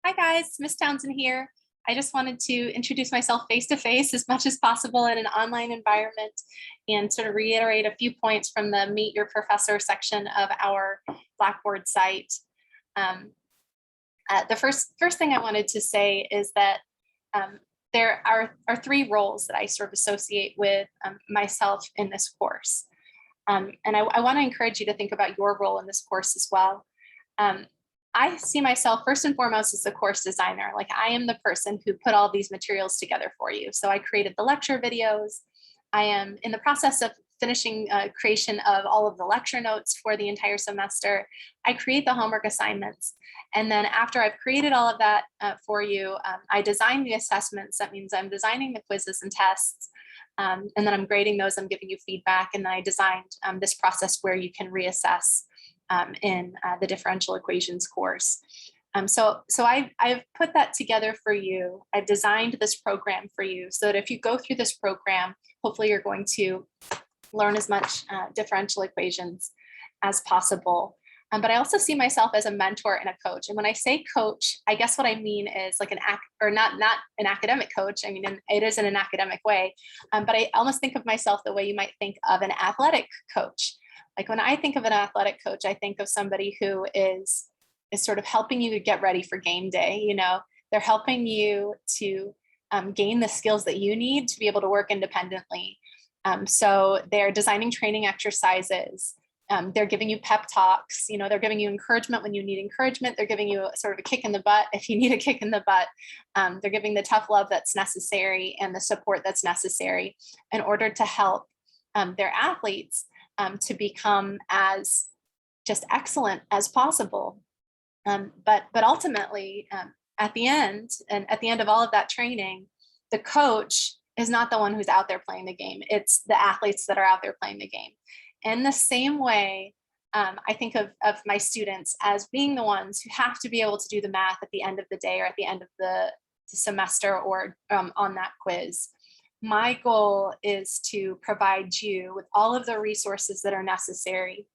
Hi guys, Miss Townsend here. I just wanted to introduce myself face to face as much as possible in an online environment and sort of reiterate a few points from the Meet Your Professor section of our Blackboard site. The first thing I wanted to say is that there are three roles that I sort of associate with myself in this course. And I want to encourage you to think about your role in this course as well. I see myself first and foremost as the course designer. Like I am the person who put all these materials together for you. So I created the lecture videos. I am in the process of finishing creation of all of the lecture notes for the entire semester. I create the homework assignments. And then after I've created all of that for you, I design the assessments. That means I'm designing the quizzes and tests. And then I'm grading those, I'm giving you feedback. And then I designed this process where you can reassess in the differential equations course. So I've put that together for you. I've designed this program for you so that if you go through this program, hopefully you're going to learn as much differential equations as possible. But I also see myself as a mentor and a coach. And when I say coach, I guess what I mean is like not an academic coach. I mean, it is in an academic way, but I almost think of myself the way you might think of an athletic coach. Like when I think of an athletic coach, I think of somebody who is sort of helping you to get ready for game day. You know, they're helping you to gain the skills that you need to be able to work independently. So they're designing training exercises. They're giving you pep talks. You know, they're giving you encouragement when you need encouragement. They're giving you sort of a kick in the butt if you need a kick in the butt. They're giving the tough love that's necessary and the support that's necessary in order to help their athletes to become as just excellent as possible. But ultimately, at the end of all of that training, the coach is not the one who's out there playing the game. It's the athletes that are out there playing the game. In the same way, I think of my students as being the ones who have to be able to do the math at the end of the day or at the end of the semester or on that quiz. My goal is to provide you with all of the resources that are necessary,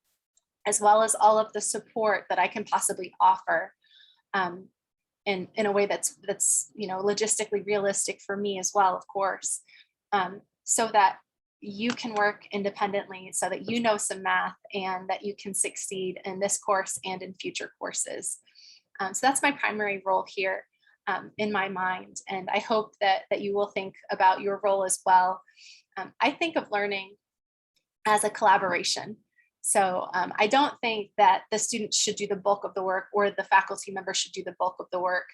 as well as all of the support that I can possibly offer in a way that's logistically realistic for me as well, of course, so that you can work independently, so that you know some math and that you can succeed in this course and in future courses. So that's my primary role here. In my mind. And I hope that you will think about your role as well. I think of learning as a collaboration. So I don't think that the students should do the bulk of the work or the faculty member should do the bulk of the work.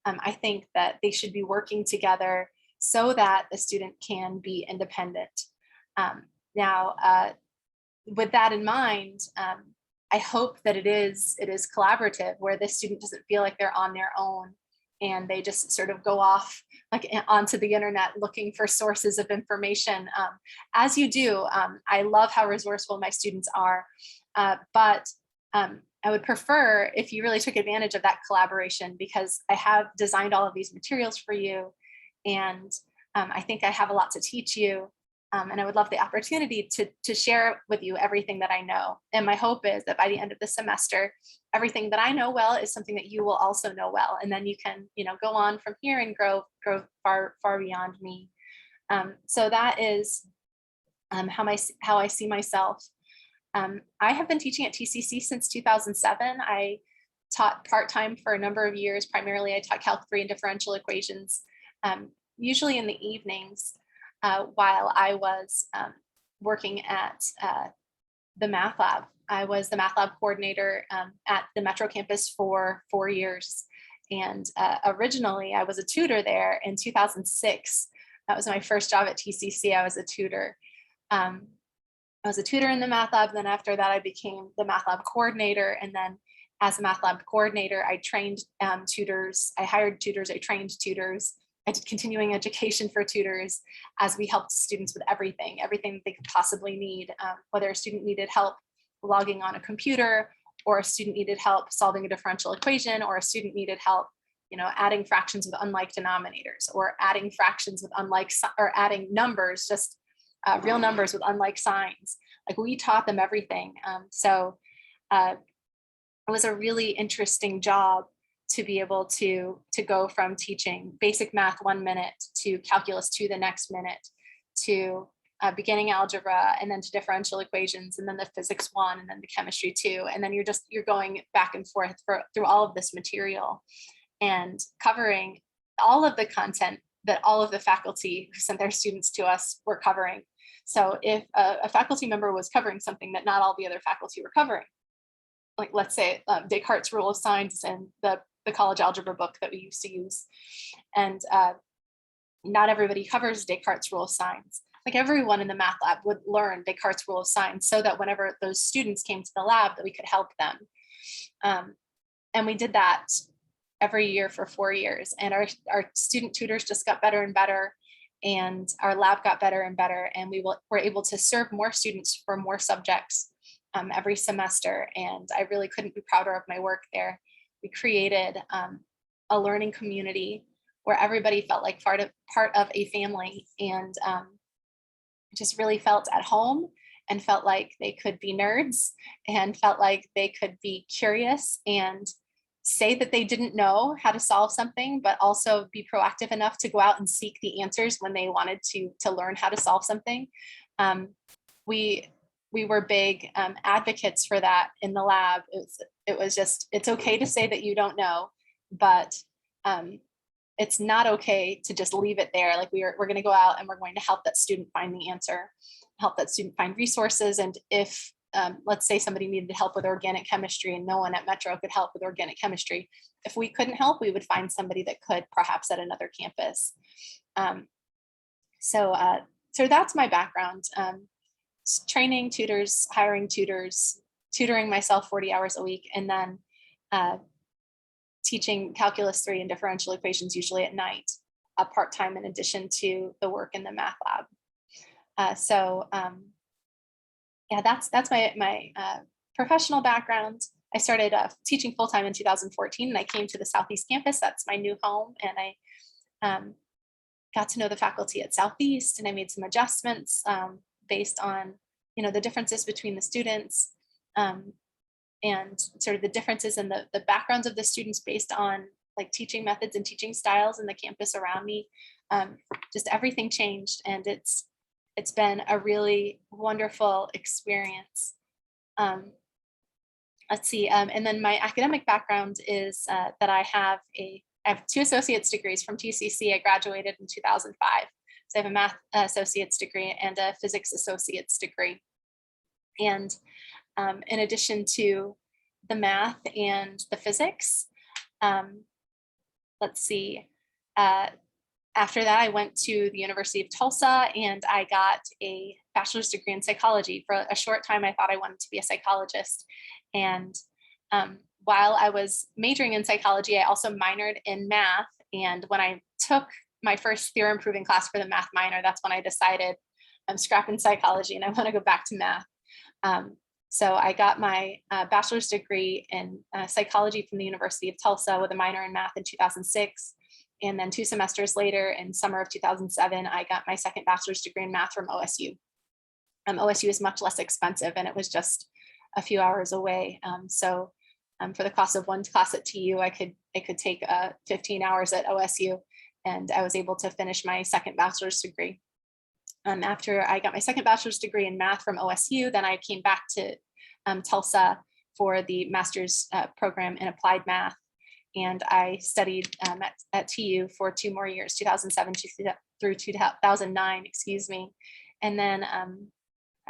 I think that they should be working together so that the student can be independent. Now, with that in mind, I hope that it is collaborative, where the student doesn't feel like they're on their own and they just sort of go off like onto the internet looking for sources of information. As you do, I love how resourceful my students are, but I would prefer if you really took advantage of that collaboration, because I have designed all of these materials for you, and I think I have a lot to teach you. And I would love the opportunity to share with you everything that I know. And my hope is that by the end of the semester, everything that I know well is something that you will also know well. And then you can, go on from here and grow far, far beyond me. So that is how I see myself. I have been teaching at TCC since 2007. I taught part-time for a number of years. Primarily, I taught Calc 3 and differential equations, usually in the evenings. While I was working at the math lab. I was the math lab coordinator at the Metro campus for 4 years. And originally I was a tutor there in 2006. That was my first job at TCC. I was a tutor. I was a tutor in the math lab. Then after that, I became the math lab coordinator. And then as a math lab coordinator, I trained tutors. I hired tutors. I trained tutors. I did continuing education for tutors as we helped students with everything that they could possibly need, whether a student needed help logging on a computer, or a student needed help solving a differential equation, or a student needed help, adding fractions with unlike denominators, or adding fractions with unlike, or adding numbers, just real numbers with unlike signs. Like we taught them everything. So it was a really interesting job to be able to go from teaching basic math 1 minute to calculus 2 the next minute, to beginning algebra, and then to differential equations, and then the physics 1, and then the chemistry 2. And then you're going back and forth through all of this material and covering all of the content that all of the faculty who sent their students to us were covering. So if a faculty member was covering something that not all the other faculty were covering, like let's say Descartes' rule of signs and the college algebra book that we used to use, and not everybody covers Descartes' rule of signs. Like everyone in the math lab would learn Descartes' rule of signs so that whenever those students came to the lab, that we could help them. And we did that every year for 4 years. And our student tutors just got better and better. And our lab got better and better. And we were able to serve more students for more subjects every semester. And I really couldn't be prouder of my work there. We created a learning community where everybody felt like part of a family, and just really felt at home, and felt like they could be nerds, and felt like they could be curious and say that they didn't know how to solve something, but also be proactive enough to go out and seek the answers when they wanted to learn how to solve something. We were big advocates for that in the lab. It was just, it's okay to say that you don't know, but it's not okay to just leave it there. Like we're going to go out and we're going to help that student find the answer, help that student find resources. And if let's say somebody needed help with organic chemistry and no one at Metro could help with organic chemistry, if we couldn't help, we would find somebody that could, perhaps at another campus. So that's my background. Training tutors, hiring tutors, tutoring myself 40 hours a week, and then teaching calculus 3 and differential equations usually at night, part-time, in addition to the work in the math lab. Yeah, that's my professional background. I started teaching full-time in 2014, and I came to the Southeast campus. That's my new home. And I got to know the faculty at Southeast, and I made some adjustments based on, the differences between the students, and sort of the differences in the backgrounds of the students based on like teaching methods and teaching styles in the campus around me. Just everything changed, and it's been a really wonderful experience. Let's see, and then my academic background is that I have 2 associate's degrees from TCC. I graduated in 2005. So I have a math associate's degree and a physics associate's degree. And in addition to the math and the physics, let's see, after that, I went to the University of Tulsa, and I got a bachelor's degree in psychology. For a short time, I thought I wanted to be a psychologist. And while I was majoring in psychology, I also minored in math. And when I took my first theorem proving class for the math minor, that's when I decided I'm scrapping psychology and I want to go back to math. So I got my bachelor's degree in psychology from the University of Tulsa with a minor in math in 2006. And then 2 semesters later, in summer of 2007, I got my second bachelor's degree in math from OSU. OSU is much less expensive, and it was just a few hours away. So for the cost of one class at TU, I could take 15 hours at OSU, and I was able to finish my second bachelor's degree. After I got my second bachelor's degree in math from OSU, then I came back to Tulsa for the master's program in applied math. And I studied at TU for 2 more years, 2007 through 2009, excuse me. And then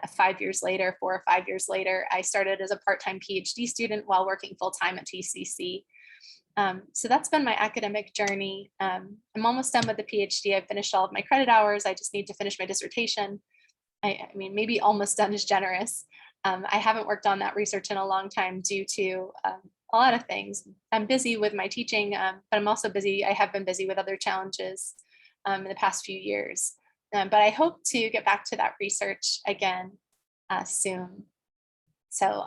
5 years later, 4 or 5 years later, I started as a part-time PhD student while working full-time at TCC. So that's been my academic journey. I'm almost done with the PhD. I've finished all of my credit hours. I just need to finish my dissertation. I mean, maybe almost done is generous. I haven't worked on that research in a long time due to a lot of things. I'm busy with my teaching, but I'm also busy. I have been busy with other challenges in the past few years. But I hope to get back to that research again soon. So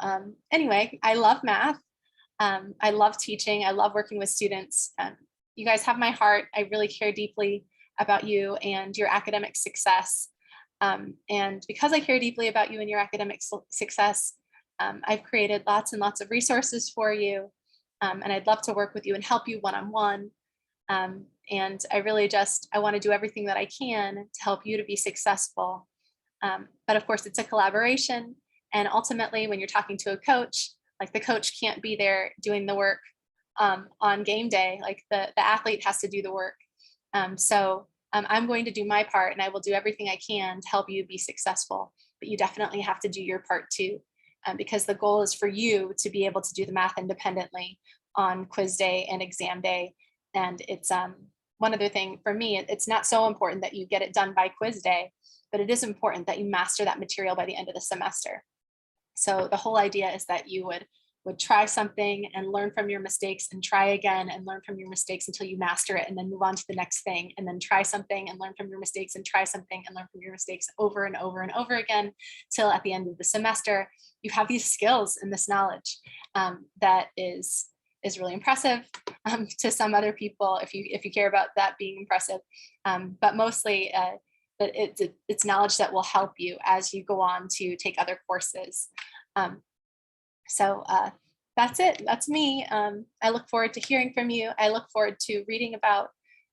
anyway, I love math. I love teaching. I love working with students. You guys have my heart. I really care deeply about you and your academic success. And because I care deeply about you and your academic success, I've created lots and lots of resources for you. And I'd love to work with you and help you one-on-one. And I really I want to do everything that I can to help you to be successful. But of course, it's a collaboration. And ultimately, when you're talking to a coach, like the coach can't be there doing the work on game day, like the athlete has to do the work. I'm going to do my part and I will do everything I can to help you be successful, but you definitely have to do your part too, because the goal is for you to be able to do the math independently on quiz day and exam day. And it's one other thing for me, it's not so important that you get it done by quiz day, but it is important that you master that material by the end of the semester. So the whole idea is that you would try something and learn from your mistakes and try again and learn from your mistakes until you master it and then move on to the next thing and then try something and learn from your mistakes and try something and learn from your mistakes over and over and over again till at the end of the semester you have these skills and this knowledge that is really impressive to some other people if you care about that being impressive, but mostly it's knowledge that will help you as you go on to take other courses. So that's it. That's me. I look forward to hearing from you. I look forward to reading about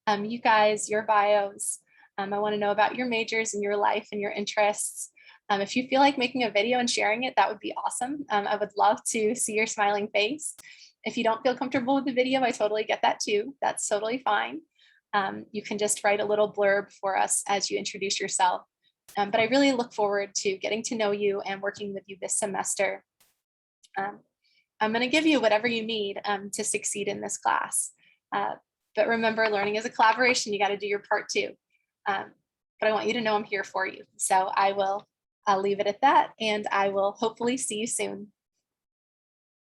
you guys, your bios. I want to know about your majors and your life and your interests. If you feel like making a video and sharing it, that would be awesome. I would love to see your smiling face. If you don't feel comfortable with the video, I totally get that too. That's totally fine. You can just write a little blurb for us as you introduce yourself. But I really look forward to getting to know you and working with you this semester. I'm going to give you whatever you need to succeed in this class. But remember, learning is a collaboration. You got to do your part too. But I want you to know I'm here for you. So I'll leave it at that, and I will hopefully see you soon.